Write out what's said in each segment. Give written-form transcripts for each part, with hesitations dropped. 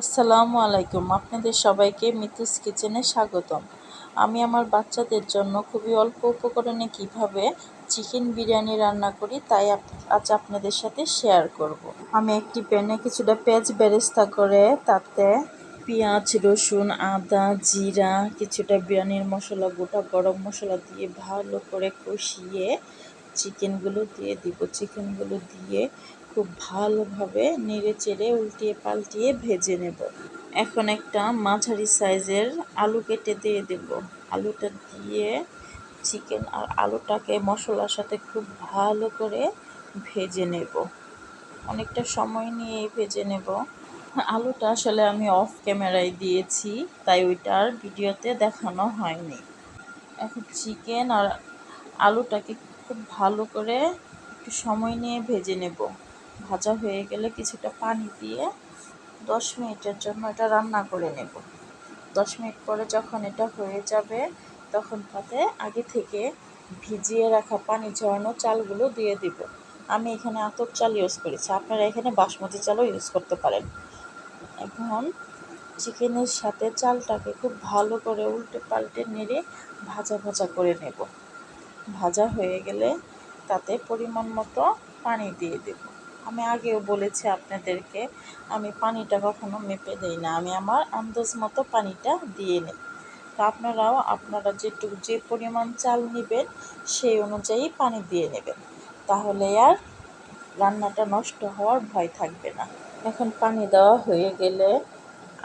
আসসালামু আলাইকুম, আপনাদের সবাইকে মিতুস কিচেনে স্বাগতম। আমি আমার বাচ্চাদের জন্য খুবই অল্প উপকরণে কিভাবে চিকেন বিরিয়ানি রান্না করি তাই আজ আপনাদের সাথে শেয়ার করব। আমি একটি প্যানে কিছুটা পেঁয়াজ বেরেস্তা করে তাতে পেঁয়াজ, রসুন, আদা, জিরা, কিছুটা বিরিয়ানির মশলা, গোটা গরম মশলা দিয়ে ভালো করে কষিয়ে চিকেনগুলো দিয়ে দিব। চিকেনগুলো দিয়ে খুব ভালোভাবে নেড়ে চেড়ে উল্টিয়ে পাল্টিয়ে ভেজে নেব। এখন একটা মাঝারি সাইজের আলু কেটে দিয়ে দেব। আলুটা দিয়ে চিকেন আর আলুটাকে মশলার সাথে খুব ভালো করে ভেজে নেব। অনেকটা সময় নিয়ে ভেজে নেব। আলুটা আসলে আমি অফ ক্যামেরায় দিয়েছি, তাই ওইটা আর ভিডিওতে দেখানো হয়নি। এখন চিকেন আর আলুটাকে খুব ভালো করে একটু সময় নিয়ে ভেজে নেব। ভাজা হয়ে গেলে কিছুটা পানি দিয়ে 10 মিনিটের জন্য এটা রান্না করে নেব। 10 মিনিট পরে যখন এটা হয়ে যাবে তখন তাতে আগে থেকে ভিজিয়ে রাখা পানি ঝরানো চালগুলো দিয়ে দিব। আমি এখানে আতপ চাল ইউজ করেছি, আপনারা এখানে বাসমতি চালও ইউজ করতে পারেন। এখন চিকেনের সাথে চালটাকে খুব ভালো করে উল্টে পাল্টে নেড়ে ভাজা ভাজা করে নেব। ভাজা হয়ে গেলে তাতে পরিমাণ মতো পানি দিয়ে দেব। আমি আগেও বলেছি আপনাদেরকে, আমি পানিটা কখনো মেপে দিই না, আমি আমার আন্দাজ মতো পানিটা দিয়ে নিই। তো আপনারা যে পরিমাণ চাল নেবেন সেই অনুযায়ী পানি দিয়ে নেবেন, তাহলে আর রান্নাটা নষ্ট হওয়ার ভয় থাকবে না। এখন পানি দেওয়া হয়ে গেলে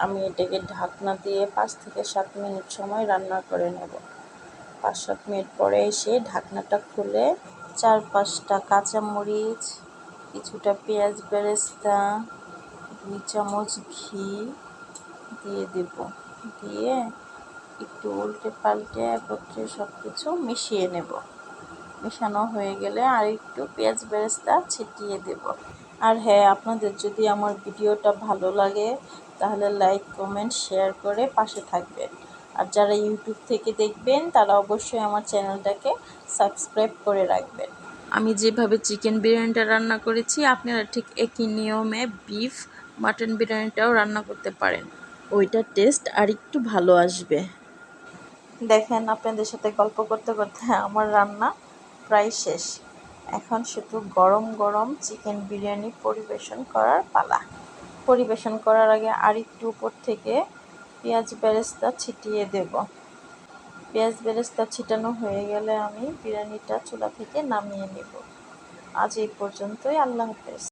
আমি এটাকে ঢাকনা দিয়ে 5 থেকে 7 মিনিট সময় রান্না করে নেব। 5-7 মিনিট পরে এসে ঢাকনাটা খুলে 4-5টা কাঁচামরিচ, কিছুটা পেঁয়াজ বেরেস্তা, 2 চামচ ঘি দিয়ে দেব। দিয়ে একটু উল্টে পাল্টে একত্রে সব কিছু মিশিয়ে নেব। মেশানো হয়ে গেলে আর একটু পেঁয়াজ বেরেস্তা ছিটিয়ে দেব। আর হ্যাঁ, আপনাদের যদি আমার ভিডিওটা ভালো লাগে তাহলে লাইক, কমেন্ট, শেয়ার করে পাশে থাকবেন। আর যারা ইউটিউব থেকে দেখবেন তারা অবশ্যই আমার চ্যানেলটাকে সাবস্ক্রাইব করে রাখবেন। আমি যেভাবে চিকেন বিরিয়ানিটা রান্না করেছি আপনারা ঠিক একই নিয়মে বিফ মাটন বিরিয়ানিটাও রান্না করতে পারেন, ওইটার টেস্ট আর একটু ভালো আসবে। দেখেন, আপনাদের সাথে গল্প করতে করতে আমার রান্না প্রায় শেষ। এখন শুধু গরম গরম চিকেন বিরিয়ানি পরিবেশন করার পালা। পরিবেশন করার আগে আর একটু উপর থেকে পেঁয়াজ বেরেস্তা ছিটিয়ে দেব। পেঁয়াজ বেরেস্তা ছিটানো হয়ে গেলে আমি বিরিয়ানিটা চুলা থেকে নামিয়ে নেব। আজ এই পর্যন্তই। আল্লাহ হাফেজ।